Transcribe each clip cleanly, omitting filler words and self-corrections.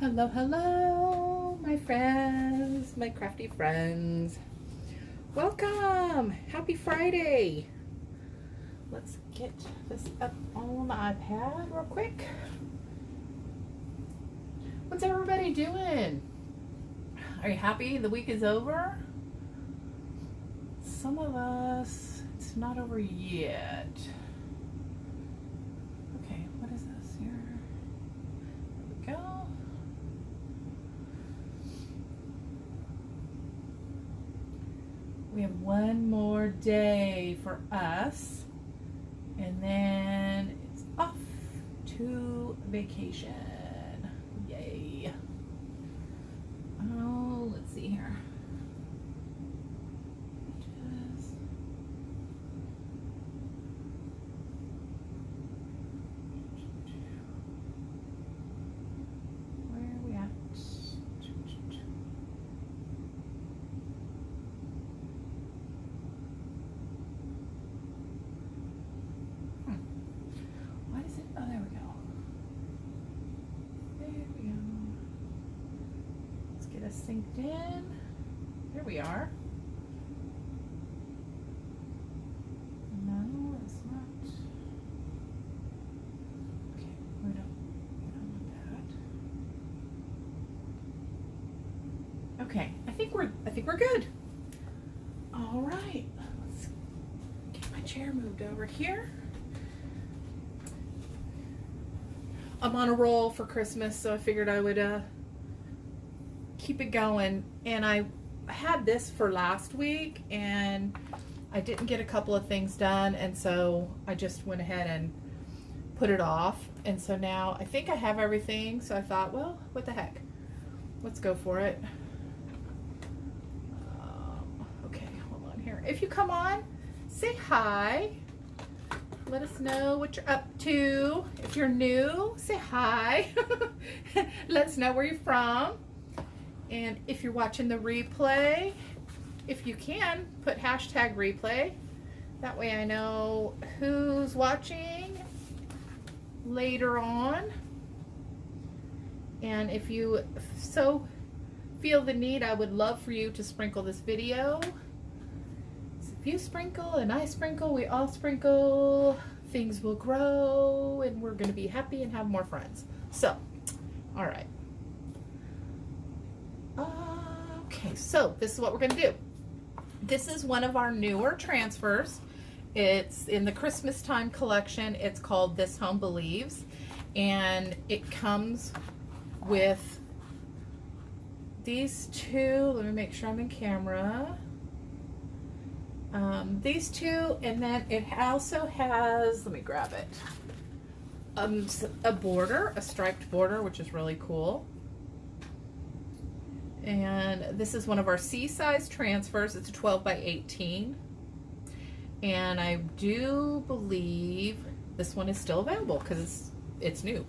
Hello, hello, my friends, my crafty friends. Welcome. Happy Friday. Let's get this up on my iPad real quick. What's everybody doing? Are you happy the week is over? Some of us, it's not over yet. Okay, what is this here? There we go. We have one more day for us, and then it's off to vacation. Yay. Oh, let's see here. Where are we at? Why is it? Oh, there we go. There we go. Let's get us synced in. There we are. No, it's not. Okay, we don't want that. Okay, I think we're good. All right, let's get my chair moved over here. I'm on a roll for Christmas, so I figured I would keep it going. And I had this for last week, and I didn't get a couple of things done, and so I just went ahead and put it off. And so now I think I have everything, so I thought, well, what the heck? Let's go for it. Okay, hold on here. If you come on, say hi. Let us know what you're up to. If you're new, say hi. Let us know where you're from. And if you're watching the replay, if you can, put hashtag replay. That way I know who's watching later on. And if you so feel the need, I would love for you to sprinkle this video. If you sprinkle and I sprinkle, we all sprinkle, things will grow and we're going to be happy and have more friends. So, all right. Okay, so this is what we're going to do. This is one of our newer transfers. It's in the Christmas time collection. It's called This Home Believes, and it comes with these two. Let me make sure I'm in camera. These two, and then it also has, let me grab it, a border, a striped border, which is really cool. And this is one of our C-size transfers. It's a 12 by 18. And I do believe this one is still available because it's new.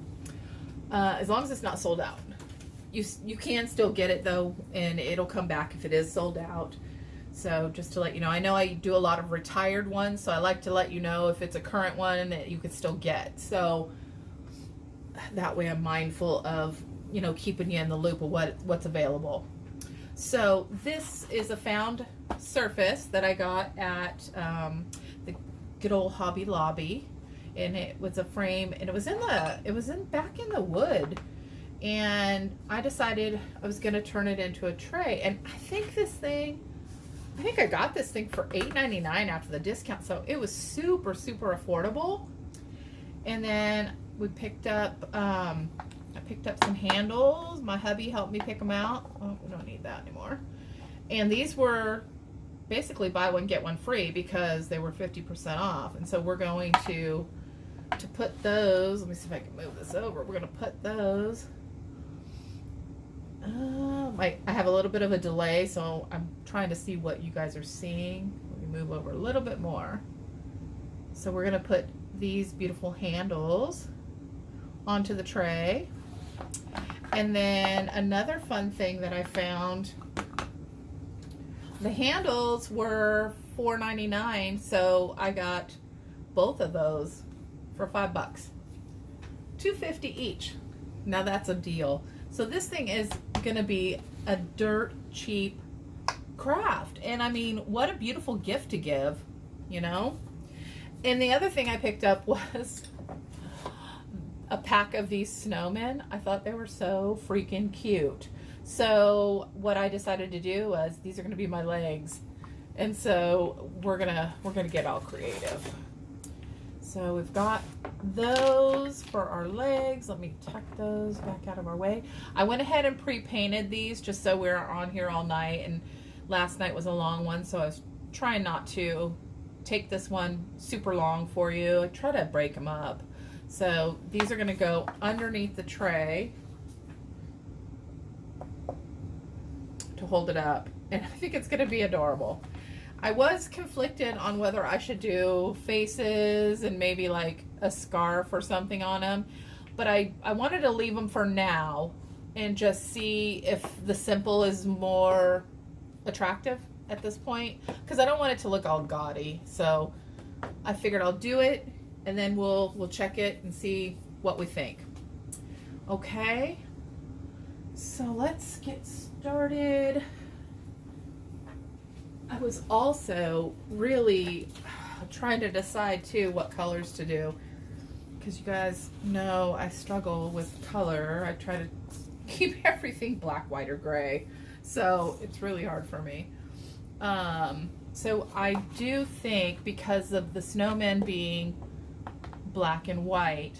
As long as it's not sold out. You can still get it though, and it'll come back if it is sold out. So just to let you know, I know I do a lot of retired ones, so I like to let you know if it's a current one that you could still get. So that way I'm mindful of, you know, keeping you in the loop of what's available. So this is a found surface that I got at the good old Hobby Lobby, and it was a frame, and it was back in the wood, and I decided I was going to turn it into a tray. And I think I got this thing for $8.99 after the discount, so it was super affordable. And then we picked up I picked up some handles. My hubby helped me pick them out. Oh, we don't need that anymore. And these were basically buy one get one free because they were 50% off. And so we're going to put those, let me see if I can move this over. We're going to put those, I have a little bit of a delay, so I'm trying to see what you guys are seeing. Let me move over a little bit more. So we're going to put these beautiful handles onto the tray. And then another fun thing that I found, the handles were $4.99, so I got both of those for $5. $2.50 each. Now that's a deal. So this thing is gonna be a dirt cheap craft. And I mean, what a beautiful gift to give, you know? And the other thing I picked up was a pack of these snowmen. I thought they were so freaking cute. So what I decided to do was, these are gonna be my legs. And so we're gonna get all creative. So we've got those for our legs. Let me tuck those back out of our way. I went ahead and pre-painted these just so we're on here all night, and last night was a long one, so I was trying not to take this one super long for you. I try to break them up. So these are gonna go underneath the tray to hold it up, and I think it's gonna be adorable. I was conflicted on whether I should do faces and maybe like a scarf or something on them, but I wanted to leave them for now and just see if the simple is more attractive at this point, because I don't want it to look all gaudy. So I figured I'll do it, and then we'll check it and see what we think. Okay, so let's get started. I was also really trying to decide too what colors to do, because you guys know I struggle with color. I try to keep everything black, white, or gray, so it's really hard for me. So I do think, because of the snowmen being black and white,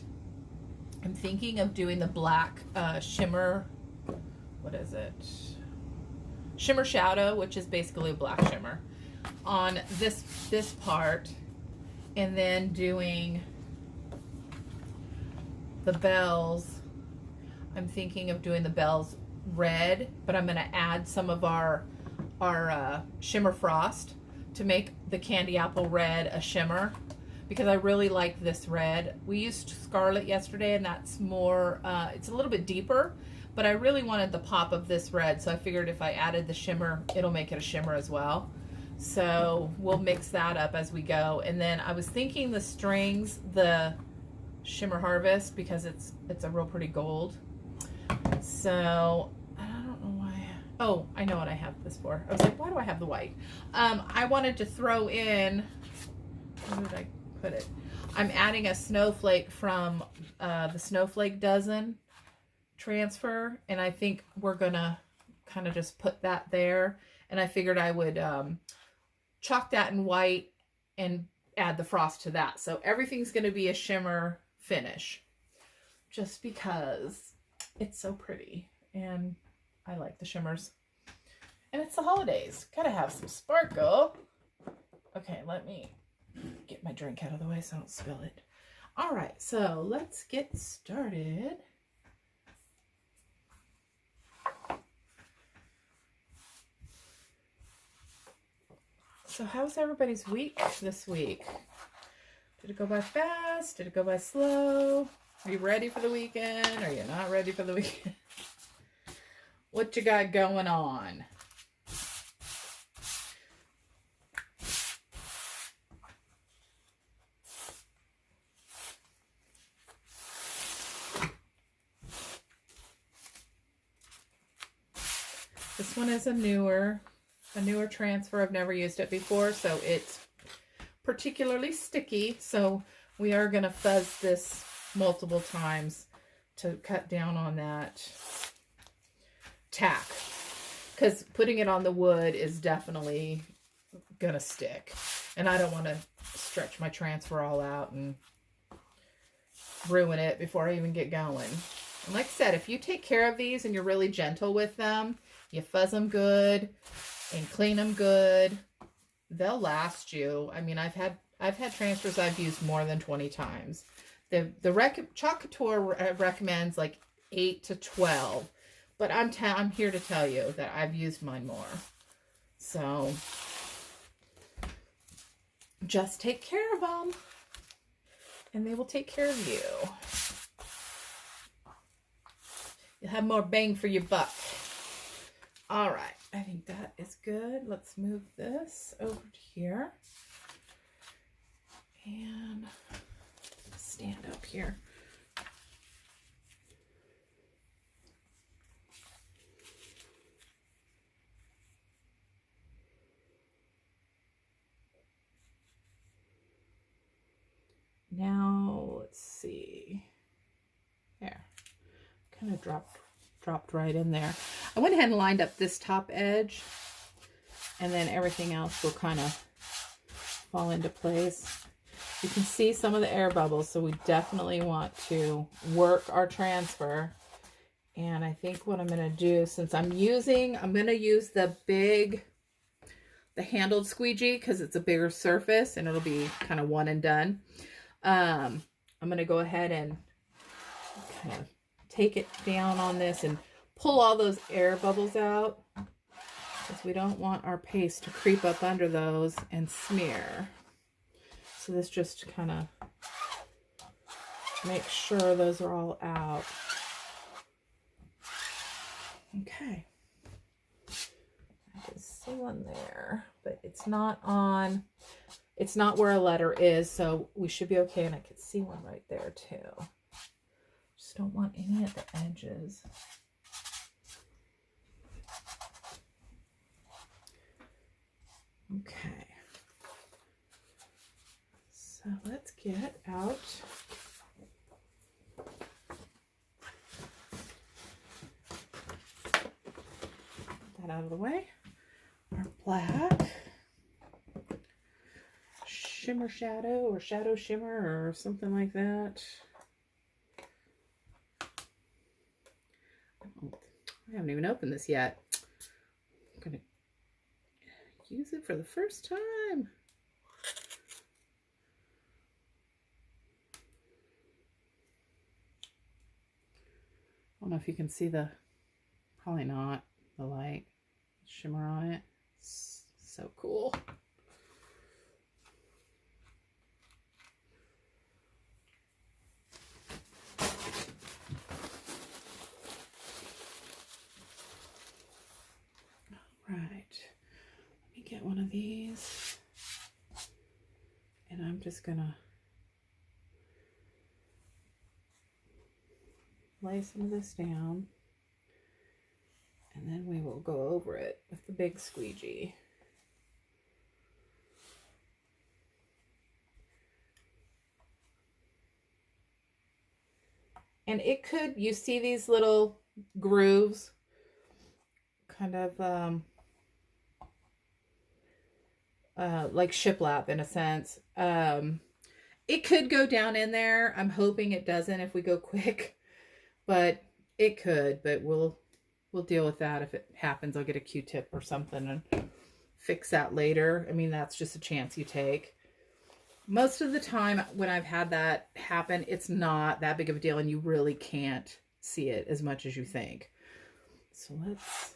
I'm thinking of doing the black shimmer, what is it? Shimmer Shadow, which is basically a black shimmer, on this part, and then doing the bells. I'm thinking of doing the bells red, but I'm going to add some of our Shimmer Frost to make the candy apple red a shimmer, because I really like this red. We used Scarlet yesterday, and that's more, it's a little bit deeper, but I really wanted the pop of this red, so I figured if I added the shimmer, it'll make it a shimmer as well. So we'll mix that up as we go. And then I was thinking the strings, the Shimmer Harvest, because it's a real pretty gold. So I don't know why. Oh, I know what I have this for. I was like, why do I have the white? I wanted to throw in, where did I put it? I'm adding a snowflake from the Snowflake Dozen transfer, and I think we're gonna kind of just put that there, and I figured I would chalk that in white and add the frost to that, so everything's gonna be a shimmer finish, just because it's so pretty and I like the shimmers, and it's the holidays, gotta have some sparkle. Okay, let me get my drink out of the way so I don't spill it. All right, so let's get started. So how's everybody's week this week? Did it go by fast? Did it go by slow? Are you ready for the weekend? Are you not ready for the weekend? What you got going on? This one is a newer transfer. I've never used it before, so it's particularly sticky. So we are going to fuzz this multiple times to cut down on that tack, because putting it on the wood is definitely going to stick. And I don't want to stretch my transfer all out and ruin it before I even get going. And like I said, if you take care of these and you're really gentle with them, you fuzz them good and clean them good, they'll last you. I mean, I've had transfers I've used more than 20 times. The Chalk Couture recommends like 8 to 12, but I'm here to tell you that I've used mine more. So just take care of them, and they will take care of you. You'll have more bang for your buck. All right, I think that is good. Let's move this over to here. And stand up here. now let's see. There. Kind of dropped right in there. I went ahead and lined up this top edge, and then everything else will kind of fall into place. You can see some of the air bubbles, so we definitely want to work our transfer. And I think what I'm going to do, since I'm going to use the handled squeegee because it's a bigger surface and it'll be kind of one and done. I'm going to go ahead and kind of take it down on this and pull all those air bubbles out, because we don't want our paste to creep up under those and smear. So this just kind of make sure those are all out. Okay. I can see one there, but it's not where a letter is, so we should be okay. And I can see one right there too. Just don't want any at the edges. Okay. So let's get out that out of the way. Our black shimmer shadow or shadow shimmer or something like that. I haven't even opened this yet. I'm gonna use it for the first time. I don't know if you can see probably not, the light shimmer on it. It's so cool. Get one of these, and I'm just gonna lay some of this down, and then we will go over it with the big squeegee. And it could, you see these little grooves, kind of like shiplap in a sense. It could go down in there. I'm hoping it doesn't if we go quick, but it could. But we'll deal with that if it happens. I'll get a Q-tip or something and fix that later. I mean, that's just a chance you take. Most of the time when I've had that happen, it's not that big of a deal, and you really can't see it as much as you think. So let's...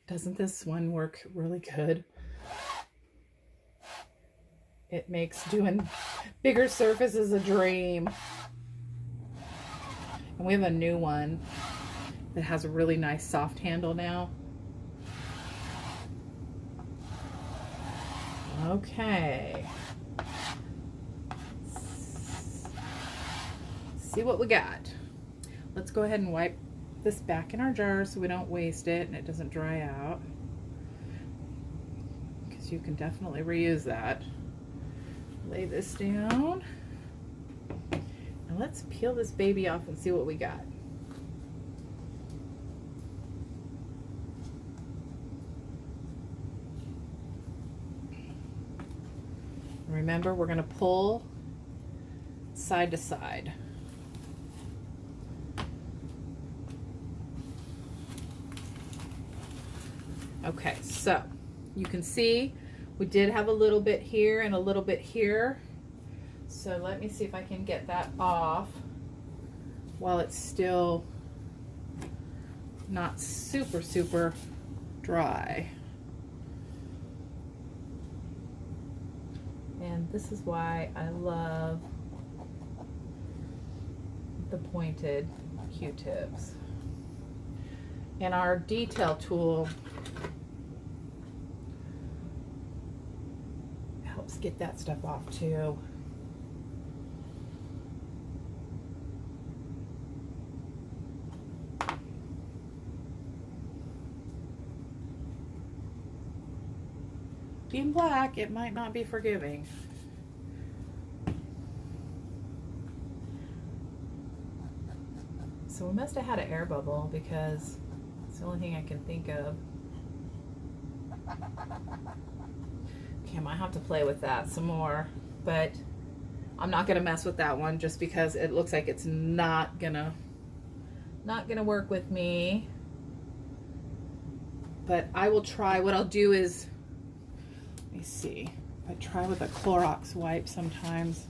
Doesn't this one work really good? It makes doing bigger surfaces a dream. And we have a new one that has a really nice soft handle now. Okay. See what we got. Let's go ahead and wipe this back in our jar so we don't waste it and it doesn't dry out, because you can definitely reuse that. Lay this down, and let's peel this baby off and see what we got. Remember, we're going to pull side to side. Okay, so you can see we did have a little bit here and a little bit here. So let me see if I can get that off while it's still not super, super dry. And this is why I love the pointed Q-tips. And our detail tool helps get that stuff off too. Being black, it might not be forgiving. So we must have had an air bubble because it's the only thing I can think of. Okay, I might have to play with that some more, but I'm not gonna mess with that one just because it looks like it's not gonna work with me. But I will try. What I'll do is, let me see. I try with a Clorox wipe sometimes.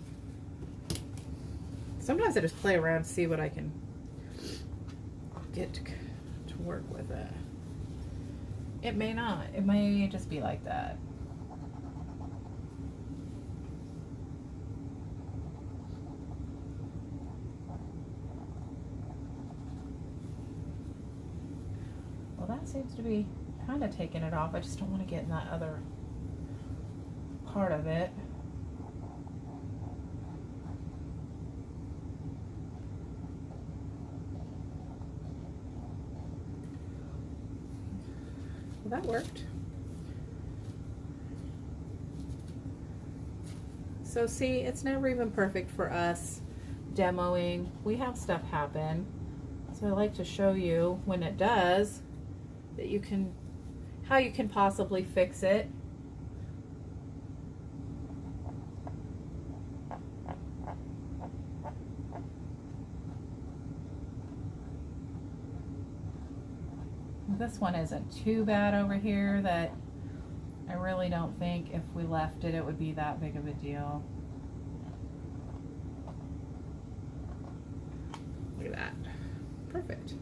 Sometimes I just play around, see what I can get to work with it. It may not. It may just be like that. Well, that seems to be kind of taking it off. I just don't want to get in that other part of it. Well, that worked. So see, it's never even perfect for us demoing. We have stuff happen. So I like to show you when it does that you can, how you can possibly fix it. This one isn't too bad over here, that I really don't think if we left it, it would be that big of a deal. Look at that. Perfect.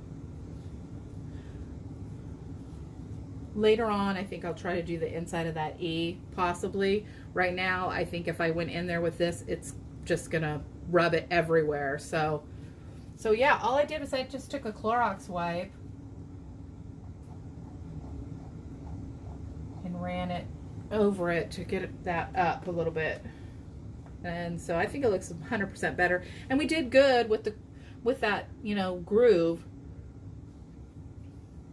Later on, I think I'll try to do the inside of that E, possibly. Right now, I think if I went in there with this, it's just gonna rub it everywhere. So yeah, all I did was I just took a Clorox wipe and ran it over it to get that up a little bit. And so I think it looks 100% better. And we did good with that, you know, groove.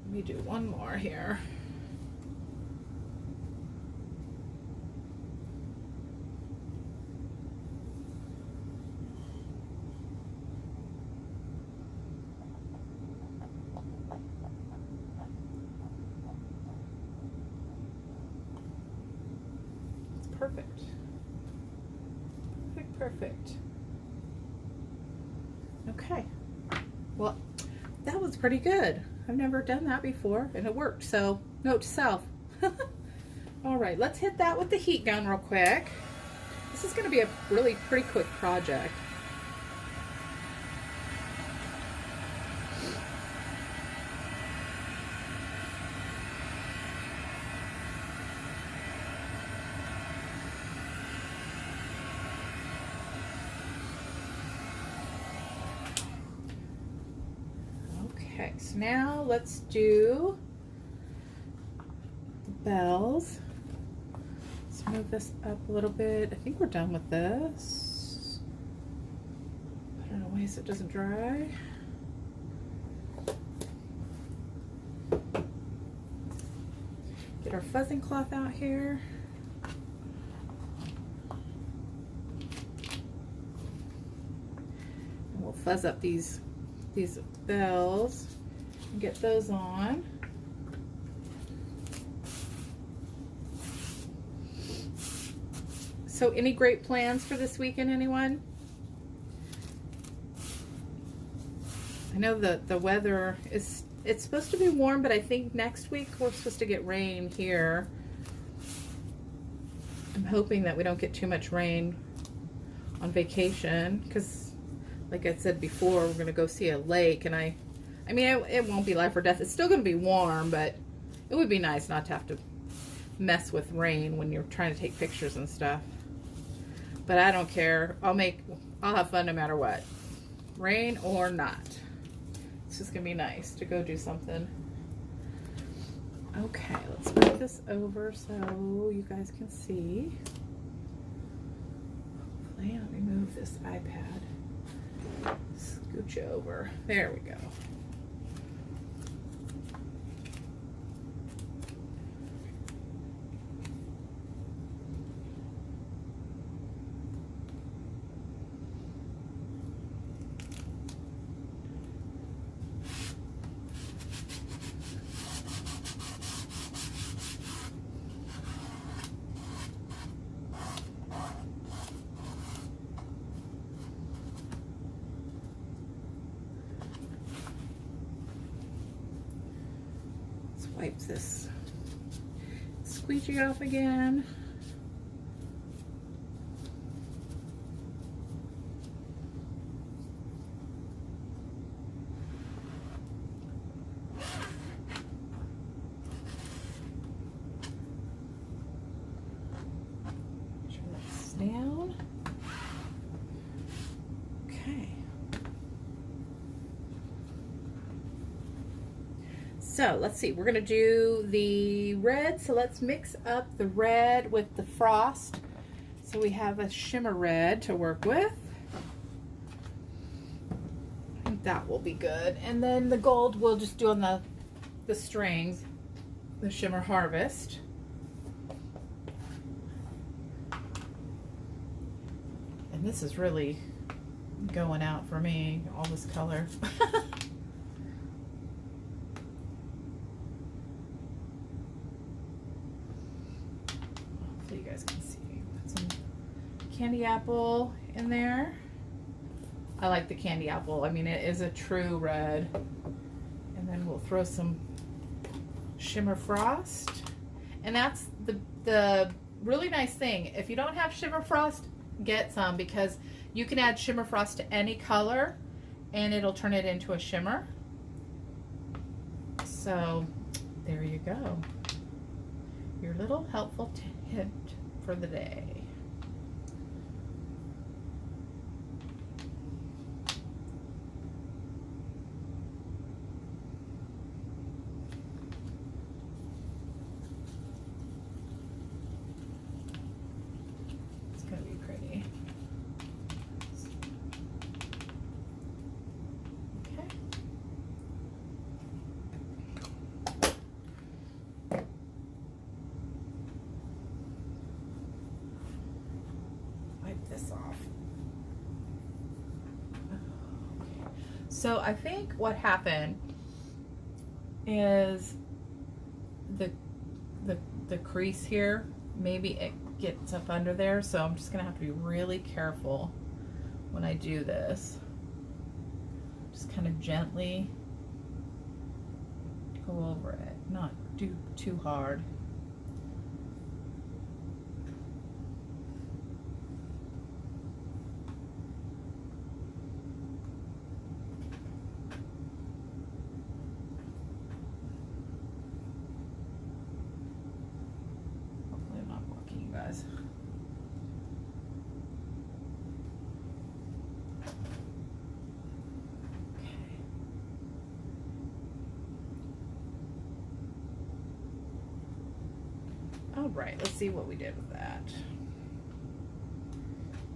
Let me do one more here. Perfect. Perfect, perfect. Okay. Well, that was pretty good. I've never done that before, and it worked. So, note to self. All right, let's hit that with the heat gun real quick. This is going to be a really pretty quick project. Okay, so now let's do the bells. Let's move this up a little bit. I think we're done with this. Put it away so it doesn't dry. Get our fuzzing cloth out here. And we'll fuzz up these bells and get those on. So any great plans for this weekend, anyone? I know the weather is, it's supposed to be warm, but I think next week we're supposed to get rain here. I'm hoping that we don't get too much rain on vacation, because like I said before, we're going to go see a lake, and I mean, it won't be life or death. It's still going to be warm, but it would be nice not to have to mess with rain when you're trying to take pictures and stuff. But I don't care. I'll have fun no matter what. Rain or not. It's just gonna be nice to go do something. Okay, let's move this over so you guys can see. Hopefully, let me move this iPad. Scooch over. There we go. Wipe this squeegee off again. Turn this down. Okay. So let's see, we're gonna do the red. So let's mix up the red with the frost. So we have a shimmer red to work with. I think that will be good. And then the gold we'll just do on the strings, the Shimmer Harvest. And this is really going out for me, all this color. So you guys can see. Put some candy apple in there. I like the candy apple. I mean, it is a true red. And then we'll throw some Shimmer Frost. And that's the really nice thing. If you don't have Shimmer Frost, get some, because you can add Shimmer Frost to any color and it'll turn it into a shimmer. So there you go. Your little helpful hint for the day. This off. So I think what happened is the crease here, maybe it gets up under there, so I'm just gonna have to be really careful when I do this. Just kind of gently go over it, not do too hard. All right, let's see what we did with that.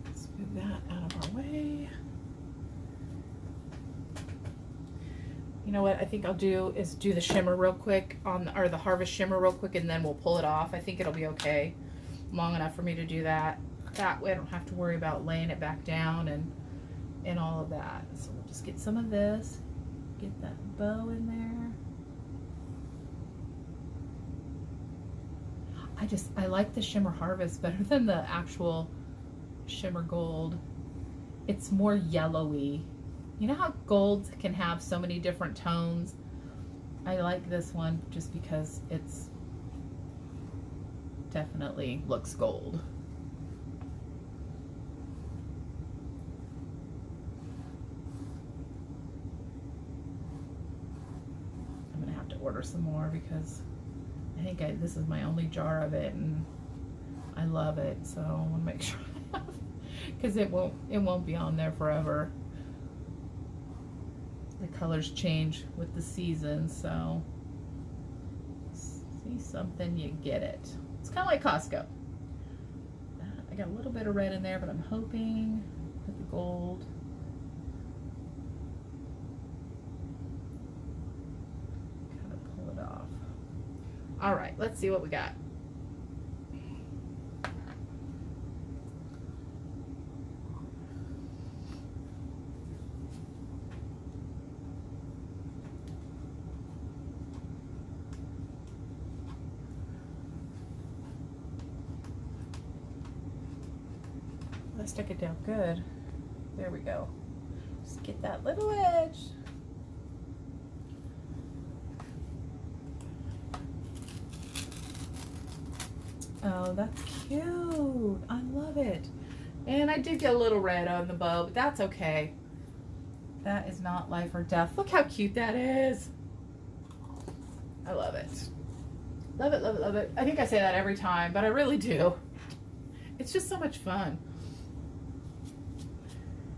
Let's move that out of our way. You know what I think I'll do is do the shimmer real quick or the Harvest Shimmer real quick, and then we'll pull it off. I think it'll be okay, long enough for me to do that. That way I don't have to worry about laying it back down and all of that. So we'll just get some of this, get that bow in there. I like the Shimmer Harvest better than the actual Shimmer Gold. It's more yellowy. You know how golds can have so many different tones? I like this one just because it's definitely looks gold. I'm gonna have to order some more because I think this is my only jar of it, and I love it, so I want to make sure I have because it won't be on there forever. The colors change with the season, so see something, you get it. It's kind of like Costco. I got a little bit of red in there, but I'm hoping with the gold. Kind of pull it off. All right, let's see what we got. Let's stick it down good. There we go. Just get that little edge. Oh, that's cute. I love it. And I did get a little red on the bow, but that's okay. That is not life or death. Look how cute that is. I love it. Love it, love it, love it. I think I say that every time, but I really do. It's just so much fun.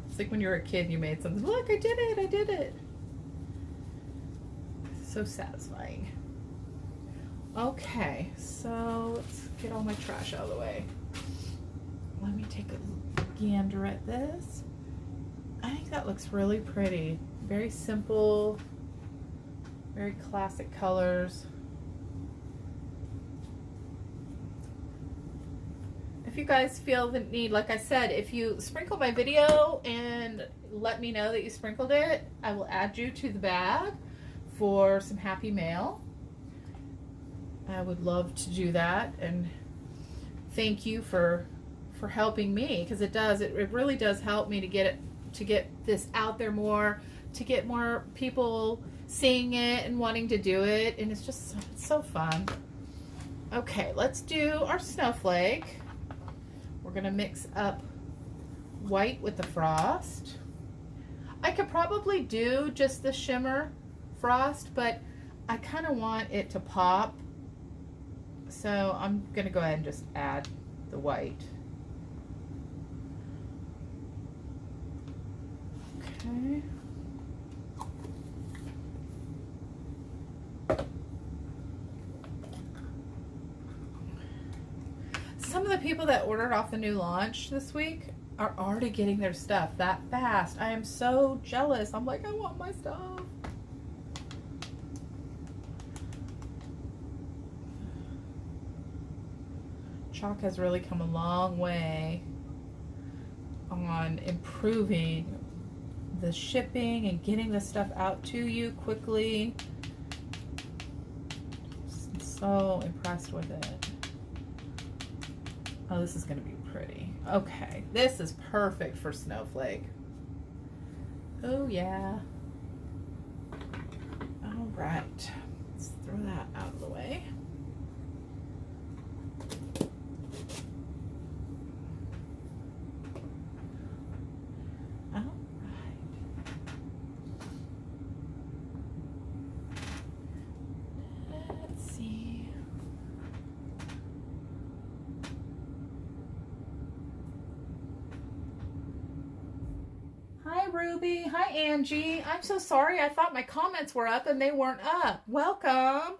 It's like when you were a kid and you made something. Look, I did it, I did it. So satisfying. Okay, so let's get all my trash out of the way. Let me take a gander at this. I think that looks really pretty. Very simple, very classic colors. If you guys feel the need, like I said, if you sprinkle my video and let me know that you sprinkled it, I will add you to the bag for some happy mail. I would love to do that, and thank you for helping me, because it really does help me to get this out there more, to get more people seeing it and wanting to do it, and it's just so fun. Okay, let's do our snowflake. We're gonna mix up white with the frost. I could probably do just the shimmer frost, but I kind of want it to pop. So I'm gonna go ahead and just add the white. Okay. Some of the people that ordered off the new launch this week are already getting their stuff that fast. I am so jealous. I'm like, I want my stuff. Chalk has really come a long way on improving the shipping and getting the stuff out to you quickly. I'm so impressed with it. Oh, this is going to be pretty. Okay, this is perfect for snowflake. Oh yeah. All right, let's throw that out of the way. Ruby, hi Angie. I'm so sorry. I thought my comments were up and they weren't up. Welcome.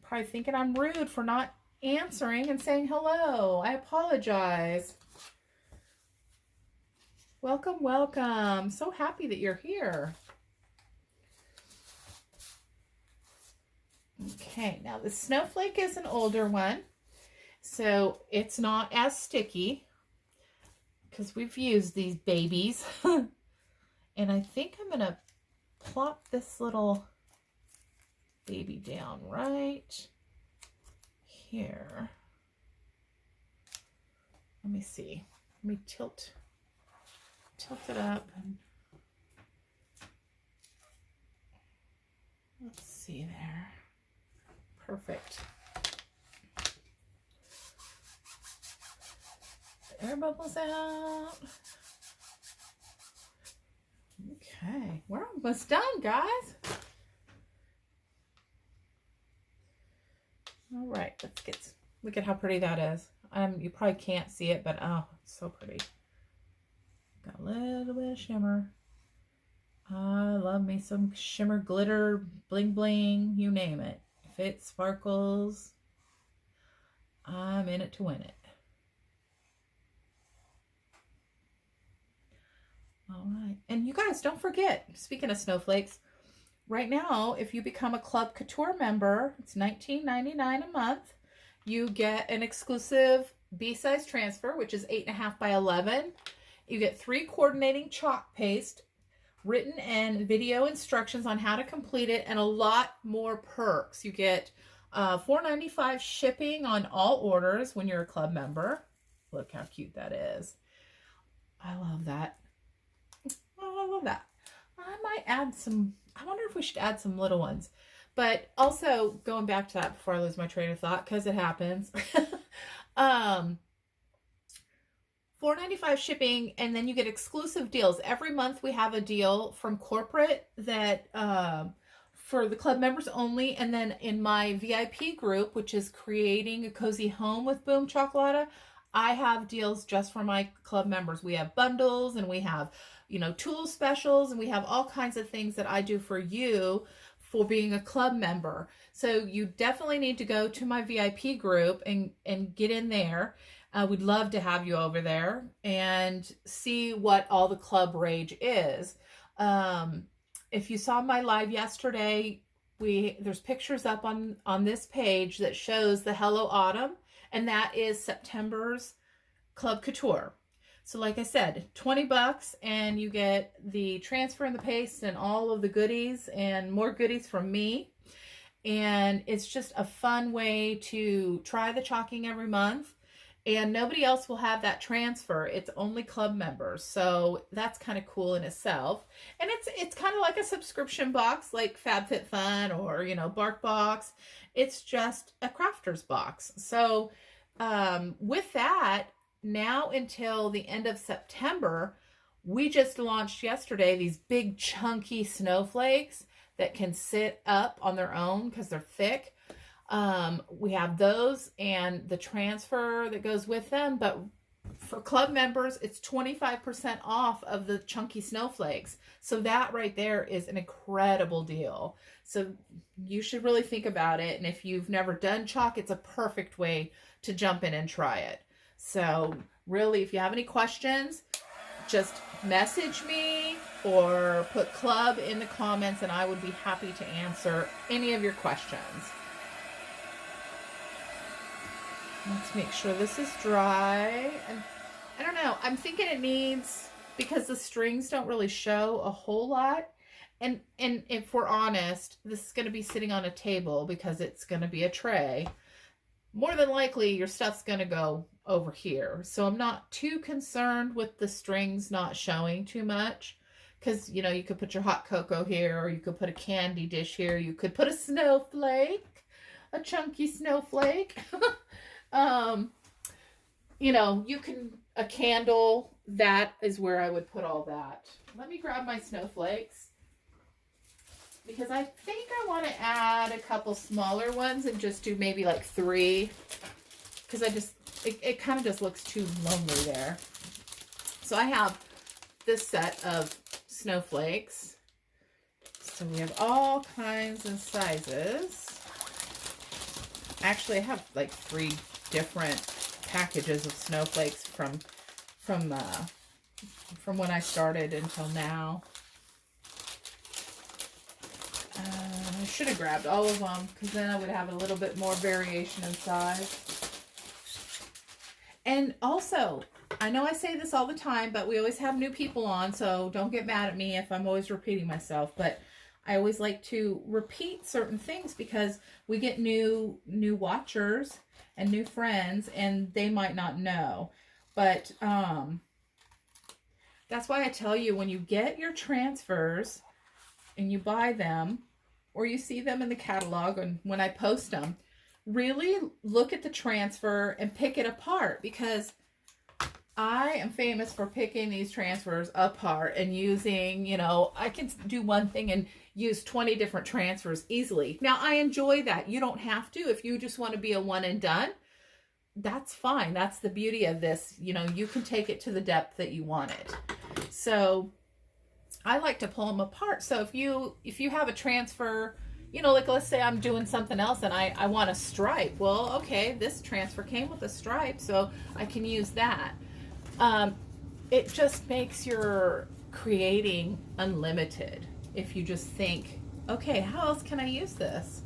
Probably thinking I'm rude for not answering and saying hello. I apologize. Welcome, welcome. So happy that you're here. Okay, now the snowflake is an older one, so it's not as sticky, because we've used these babies. And I think I'm going to plop this little baby down right here. Let me see. Let me tilt it up. And let's see there. Perfect. Air bubbles out. Okay, we're almost done, guys. All right, look at how pretty that is. You probably can't see it, but oh, it's so pretty. Got a little bit of shimmer. I love me some shimmer, glitter, bling bling, you name it. If it sparkles, I'm in it to win it. All right. And you guys, don't forget, speaking of snowflakes, right now, if you become a Club Couture member, it's $19.99 a month. You get an exclusive B-size transfer, which is 8.5 by 11. You get 3 coordinating chalk paste, written and video instructions on how to complete it, and a lot more perks. You get $4.95 shipping on all orders when you're a club member. Look how cute that is. I love that. I love that. I might add some, I wonder if we should add some little ones. But also, going back to that before I lose my train of thought, because it happens. $4.95 shipping, and then you get exclusive deals. Every month we have a deal from corporate that for the club members only, and then in my VIP group, which is Creating a Cozy Home with Boom Chocolata, I have deals just for my club members. We have bundles, and we have, you know, tool specials, and we have all kinds of things that I do for you for being a club member. So you definitely need to go to my VIP group and get in there. We'd love to have you over there and see what all the club rage is. If you saw my live yesterday, there's pictures up on this page that shows the Hello Autumn, and that is September's Club Couture. So like I said, $20 and you get the transfer and the paste and all of the goodies and more goodies from me. And it's just a fun way to try the chalking every month. And nobody else will have that transfer. It's only club members. So that's kind of cool in itself. And it's kind of like a subscription box like FabFitFun or, you know, BarkBox. It's just a crafter's box. So with that, now until the end of September, we just launched yesterday these big chunky snowflakes that can sit up on their own because they're thick. We have those and the transfer that goes with them, but for club members, it's 25% off of the chunky snowflakes. So that right there is an incredible deal. So you should really think about it. And if you've never done chalk, it's a perfect way to jump in and try it. So really, if you have any questions, just message me or put club in the comments and I would be happy to answer any of your questions. Let's make sure this is dry. And I don't know, I'm thinking it needs, because the strings don't really show a whole lot. And if we're honest, this is going to be sitting on a table because it's going to be a tray. More than likely, your stuff's going to go over here. So I'm not too concerned with the strings not showing too much. Because, you know, you could put your hot cocoa here, or you could put a candy dish here. You could put a snowflake, a chunky snowflake. You know, you can, a candle, that is where I would put all that. Let me grab my snowflakes, because I think I want to add a couple smaller ones and just do maybe like 3, because it kind of just looks too lonely there. So I have this set of snowflakes. So we have all kinds of sizes. Actually, I have like 3 different packages of snowflakes from when I started until now. I should have grabbed all of them, because then I would have a little bit more variation in size. And also, I know I say this all the time, but we always have new people on, so don't get mad at me if I'm always repeating myself. But I always like to repeat certain things because we get new watchers and new friends, and they might not know. But that's why I tell you, when you get your transfers and you buy them, or you see them in the catalog and when I post them, really look at the transfer and pick it apart, because I am famous for picking these transfers apart and using, you know, I can do one thing and use 20 different transfers easily. Now, I enjoy that. You don't have to. If you just want to be a one and done, that's fine. That's the beauty of this. You know, you can take it to the depth that you want it. So I like to pull them apart. So if you have a transfer, you know, like let's say I'm doing something else and I want a stripe. Well, okay, this transfer came with a stripe, so I can use that. It just makes your creating unlimited if you just think, okay, how else can I use this?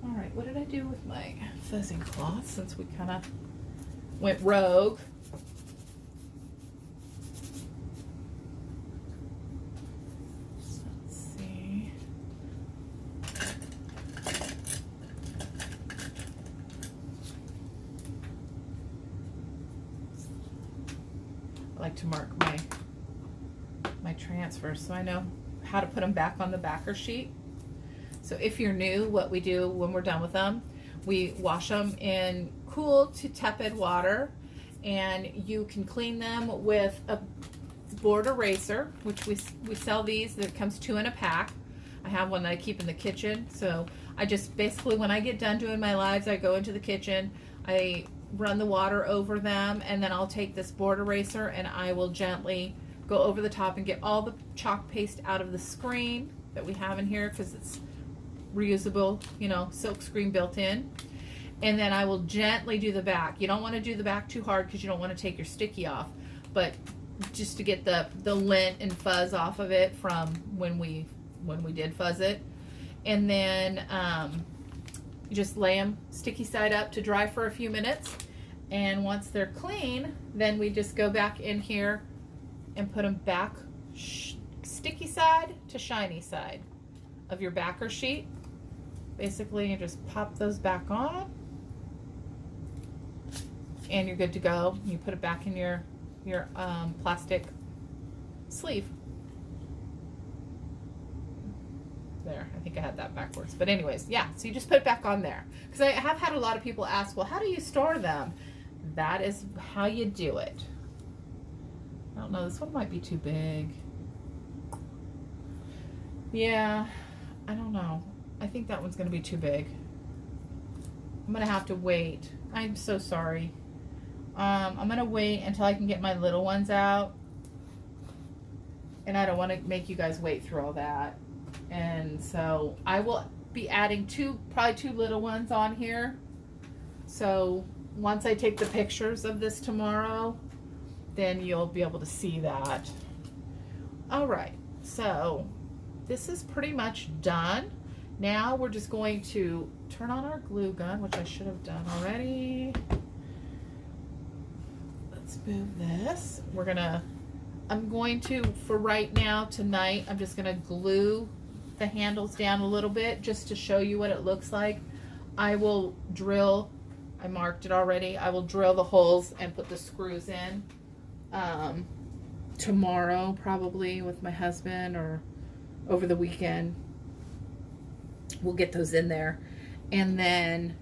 All right, what did I do with my fuzzing cloth since we kind of went rogue? Let's see. I like to mark my transfers so I know how to put them back on the backer sheet. So if you're new, what we do when we're done with them, we wash them in cool to tepid water, and you can clean them with a board eraser, which we sell these. There comes 2 in a pack. I have one that I keep in the kitchen. So I just basically, when I get done doing my lives, I go into the kitchen, I run the water over them, and then I'll take this board eraser and I will gently go over the top and get all the chalk paste out of the screen that we have in here, because it's reusable, you know, silk screen built in. And then I will gently do the back. You don't want to do the back too hard because you don't want to take your sticky off, but just to get the lint and fuzz off of it from when we did fuzz it. And then you just lay them sticky side up to dry for a few minutes, and once they're clean, then we just go back in here and put them back sticky side to shiny side of your backer sheet. Basically, you just pop those back on and you're good to go. You put it back in your plastic sleeve. There, I think I had that backwards. But anyways, yeah, so you just put it back on there. Because I have had a lot of people ask, well, how do you store them? That is how you do it. I don't know, this one might be too big. Yeah, I don't know. I think that one's going to be too big. I'm going to have to wait. I'm so sorry. I'm going to wait until I can get my little ones out. And I don't want to make you guys wait through all that. And so I will be adding probably two little ones on here. So once I take the pictures of this tomorrow, then you'll be able to see that. All right, so this is pretty much done. Now we're just going to turn on our glue gun, which I should have done already. Let's move this. I'm going to, for right now, tonight, I'm just gonna glue the handles down a little bit just to show you what it looks like. I will drill, I marked it already, I will drill the holes and put the screws in tomorrow, probably with my husband, or over the weekend. We'll get those in there, and then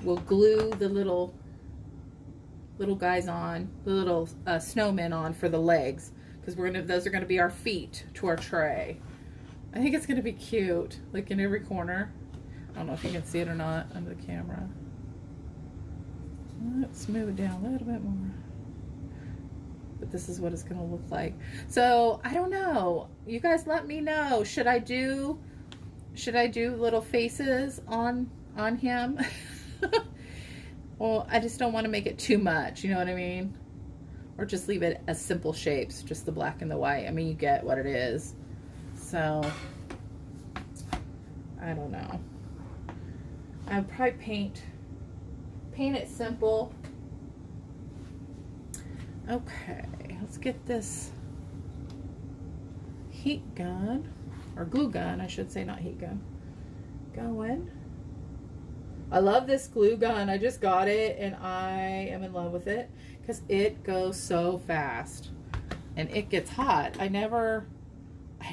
we'll glue the little guys on, the little snowmen on for the legs, because those are gonna be our feet to our tray. I think it's gonna be cute, like in every corner. I don't know if you can see it or not under the camera. Let's move it down a little bit more. But this is what it's gonna look like. So I don't know. You guys let me know. Should I do little faces on him? Well, I just don't want to make it too much, you know what I mean? Or just leave it as simple shapes, just the black and the white. I mean, you get what it is. So, I don't know. I'd probably paint it simple. Okay, let's get this heat gun, or glue gun, I should say, not heat gun, going. I love this glue gun. I just got it and I am in love with it because it goes so fast and it gets hot. I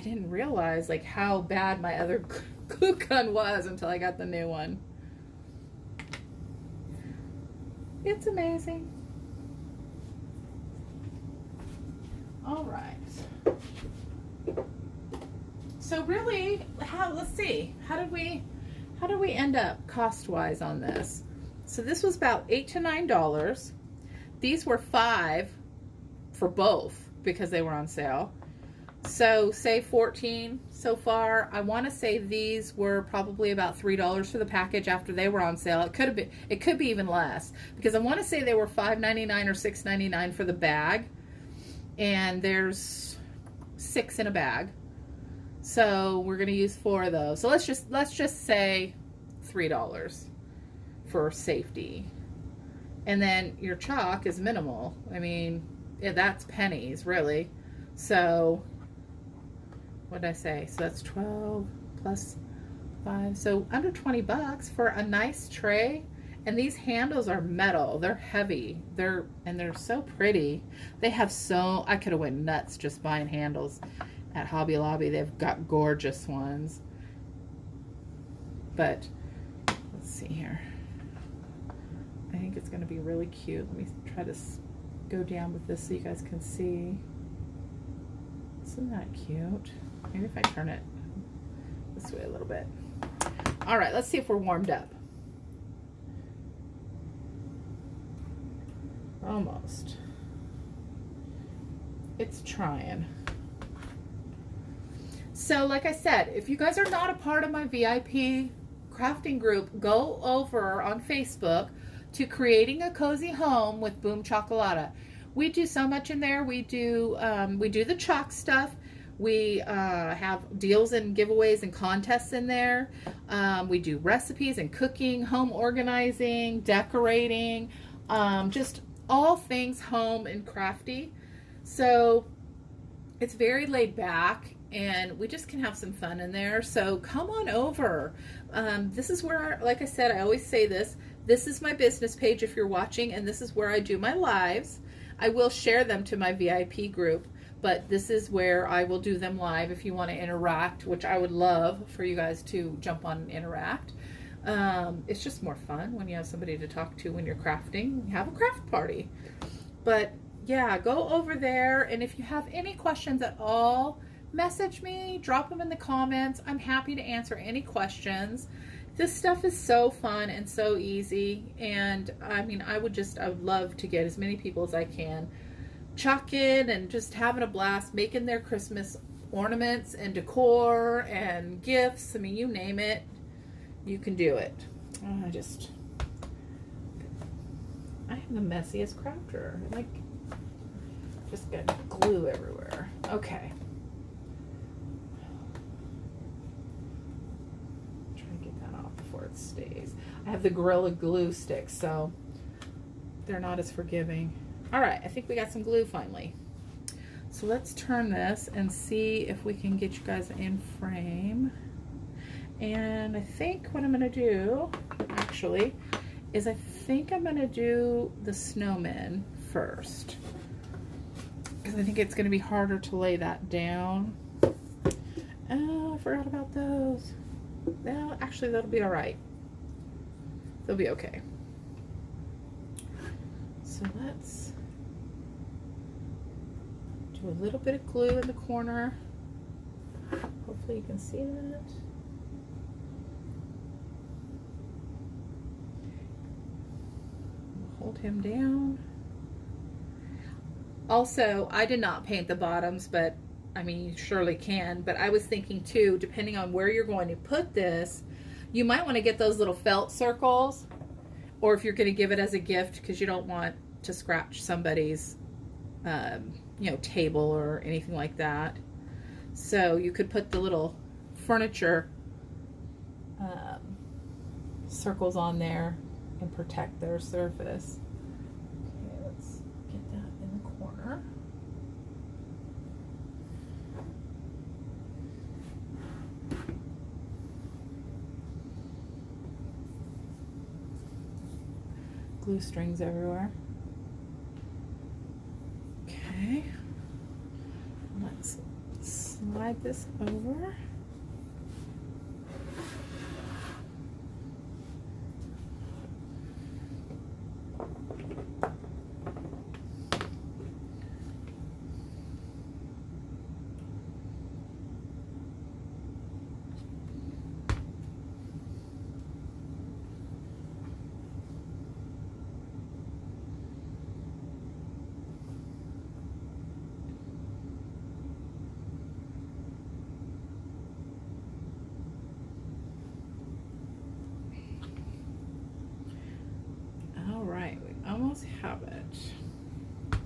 didn't realize like how bad my other glue gun was until I got the new one. It's amazing. All right. So really, let's see, how did we end up cost-wise on this? So this was about $8 to $9. These were $5 for both because they were on sale. So say 14 so far. I want to say these were probably about $3 for the package after they were on sale. It could be even less because I want to say they were $5.99 or $6.99 for the bag, and there's 6 in a bag. So we're gonna use 4 of those. So let's just say $3 for safety. And then your chalk is minimal. I mean, yeah, that's pennies really. So what did I say? So that's 12 plus 5. So under 20 bucks for a nice tray. And these handles are metal. They're heavy. They're so pretty. They have I could have went nuts just buying handles at Hobby Lobby. They've got gorgeous ones. But let's see here. I think it's going to be really cute. Let me try to go down with this so you guys can see. Isn't that cute? Maybe if I turn it this way a little bit. All right, let's see if we're warmed up. Almost. It's trying. So like I said, if you guys are not a part of my VIP crafting group, go over on Facebook to Creating a Cozy Home with Boom Chocolata. We do so much in there. We do the chalk stuff. We have deals and giveaways and contests in there. We do recipes and cooking, home organizing, decorating, just all things home and crafty. So it's very laid back and we just can have some fun in there. So come on over. This is where, like I said, I always say this is my business page if you're watching, and this is where I do my lives. I will share them to my VIP group, but this is where I will do them live if you want to interact, which I would love for you guys to jump on and interact. It's just more fun when you have somebody to talk to when you're crafting. Have a craft party. But yeah, go over there, and if you have any questions at all, message me, drop them in the comments. I'm happy to answer any questions. This stuff is so fun and so easy, and I mean, I would love to get as many people as I can chuck in and just having a blast making their Christmas ornaments and decor and gifts. I mean, you name it, you can do it. I have the messiest crafter. Like, just got glue everywhere. Okay. It stays. I have the Gorilla Glue sticks, so they're not as forgiving. All right, I think we got some glue finally. So let's turn this and see if we can get you guys in frame. And I think what I'm gonna do, actually, is I think I'm gonna do the snowman first, because I think it's gonna be harder to lay that down. Oh, I forgot about those. Well, actually, that'll be all right. They'll be okay. So let's do a little bit of glue in the corner. Hopefully you can see that. Hold him down. Also, I did not paint the bottoms, but I mean, you surely can, but I was thinking too, depending on where you're going to put this, you might want to get those little felt circles, or if you're going to give it as a gift, because you don't want to scratch somebody's, table or anything like that. So you could put the little furniture circles on there and protect their surface. Okay, let's get that in the corner. Glue strings everywhere. Okay, let's slide this over. else have it?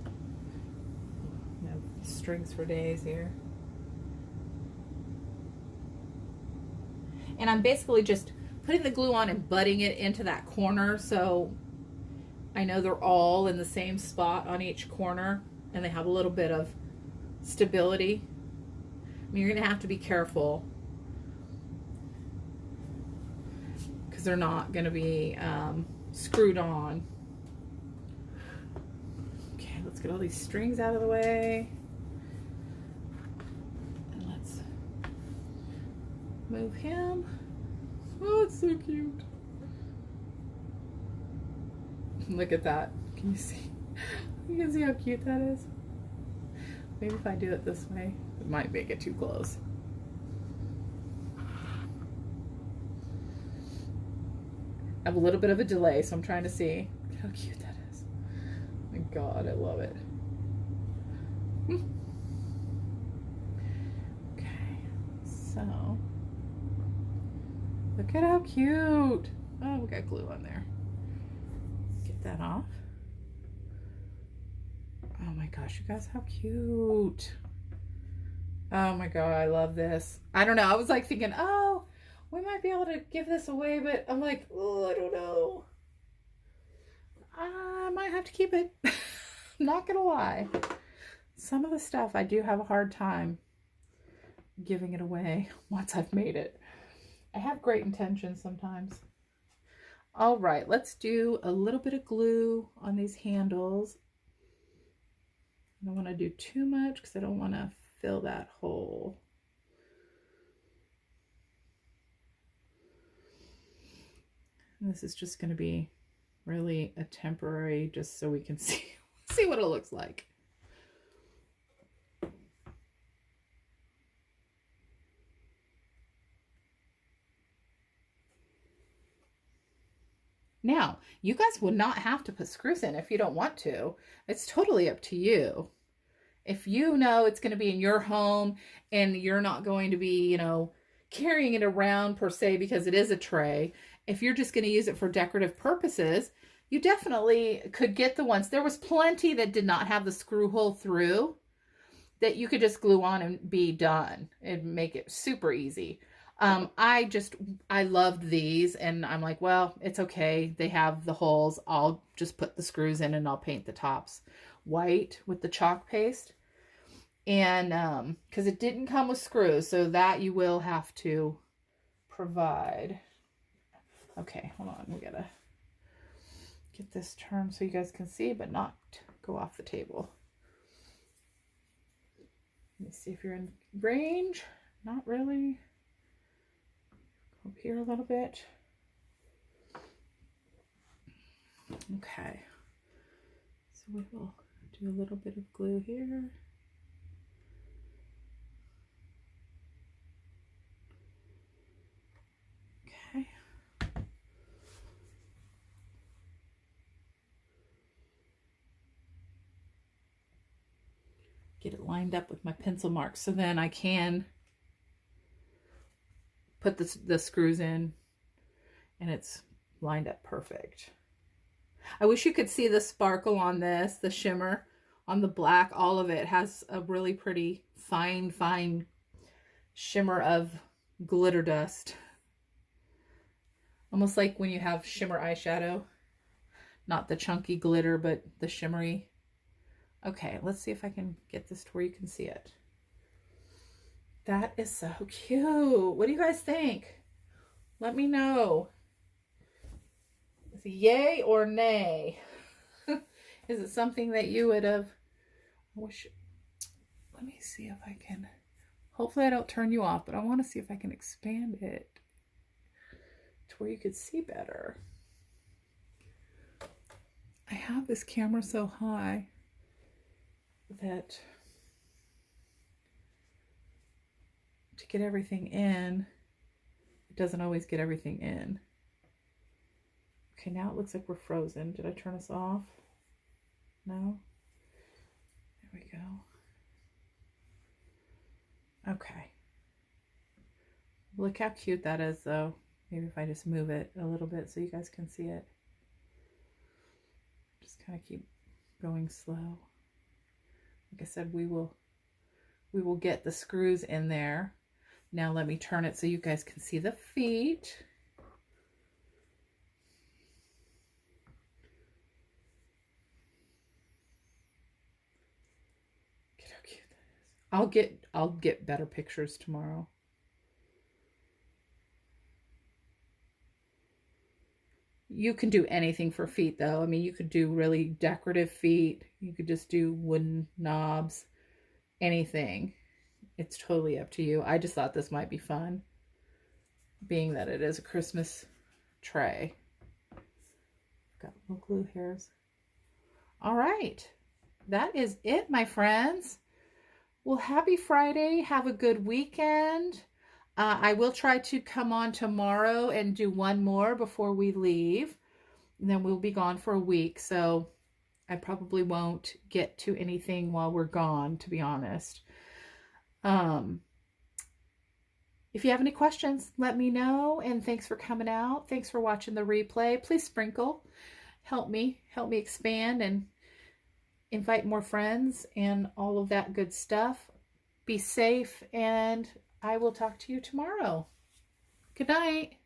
I have strings for days here. And I'm basically just putting the glue on and butting it into that corner, so I know they're all in the same spot on each corner and they have a little bit of stability. I mean, you're gonna have to be careful because they're not gonna be screwed on. Okay, let's get all these strings out of the way. And let's move him. Oh, it's so cute. Look at that. Can you see? You can see how cute that is. Maybe if I do it this way, it might make it too close. I have a little bit of a delay, so I'm trying to see how cute that is. Oh my God, I love it. Okay, so look at how cute. Oh, we got glue on there. Get that off. Oh my gosh, you guys, how cute. Oh my God, I love this. I don't know. I was like thinking, oh, we might be able to give this away, but I'm like, oh, I don't know. I might have to keep it. I'm not gonna lie. Some of the stuff I do have a hard time giving it away once I've made it. I have great intentions sometimes. All right, let's do a little bit of glue on these handles. I don't want to do too much because I don't want to fill that hole. And this is just going to be really a temporary, just so we can see what it looks like. Now, you guys will not have to put screws in if you don't want to. It's totally up to you. If you know it's going to be in your home and you're not going to be, you know, carrying it around per se because it is a tray, if you're just going to use it for decorative purposes, you definitely could get the ones. There was plenty that did not have the screw hole through that you could just glue on and be done and make it super easy. I loved these and I'm like, well, it's okay. They have the holes. I'll just put the screws in and I'll paint the tops white with the chalk paste. And, cause it didn't come with screws, so that you will have to provide. Okay, hold on. We gotta get this turned so you guys can see, but not go off the table. Let me see if you're in range. Not really. Up here a little bit. Okay, so we will do a little bit of glue here. Okay. Get it lined up with my pencil marks so then I can put the screws in and it's lined up perfect. I wish you could see the sparkle on this, the shimmer on the black. All of it has a really pretty fine shimmer of glitter dust. Almost like when you have shimmer eyeshadow. Not the chunky glitter, but the shimmery. Okay, let's see if I can get this to where you can see it. That is so cute. What do you guys think? Let me know. Is it yay or nay? Is it something that you would have... Let me see if I can... Hopefully I don't turn you off, but I want to see if I can expand it to where you could see better. I have this camera so high that to get everything in, it doesn't always get everything in. Okay, now it looks like we're frozen. Did I turn us off? No? There we go. Okay. Look how cute that is, though. Maybe if I just move it a little bit so you guys can see it. Just kind of keep going slow. Like I said, we will get the screws in there. Now let me turn it so you guys can see the feet. Look at how cute that is. I'll get better pictures tomorrow. You can do anything for feet though. I mean, you could do really decorative feet. You could just do wooden knobs, anything. It's totally up to you. I just thought this might be fun, being that it is a Christmas tray. Got little glue hairs. All right. That is it, my friends. Well, happy Friday. Have a good weekend. I will try to come on tomorrow and do one more before we leave. And then we'll be gone for a week. So I probably won't get to anything while we're gone, to be honest. If you have any questions, let me know. And thanks for coming out. Thanks for watching the replay. Please sprinkle. Help me expand and invite more friends and all of that good stuff. Be safe, and I will talk to you tomorrow. Good night.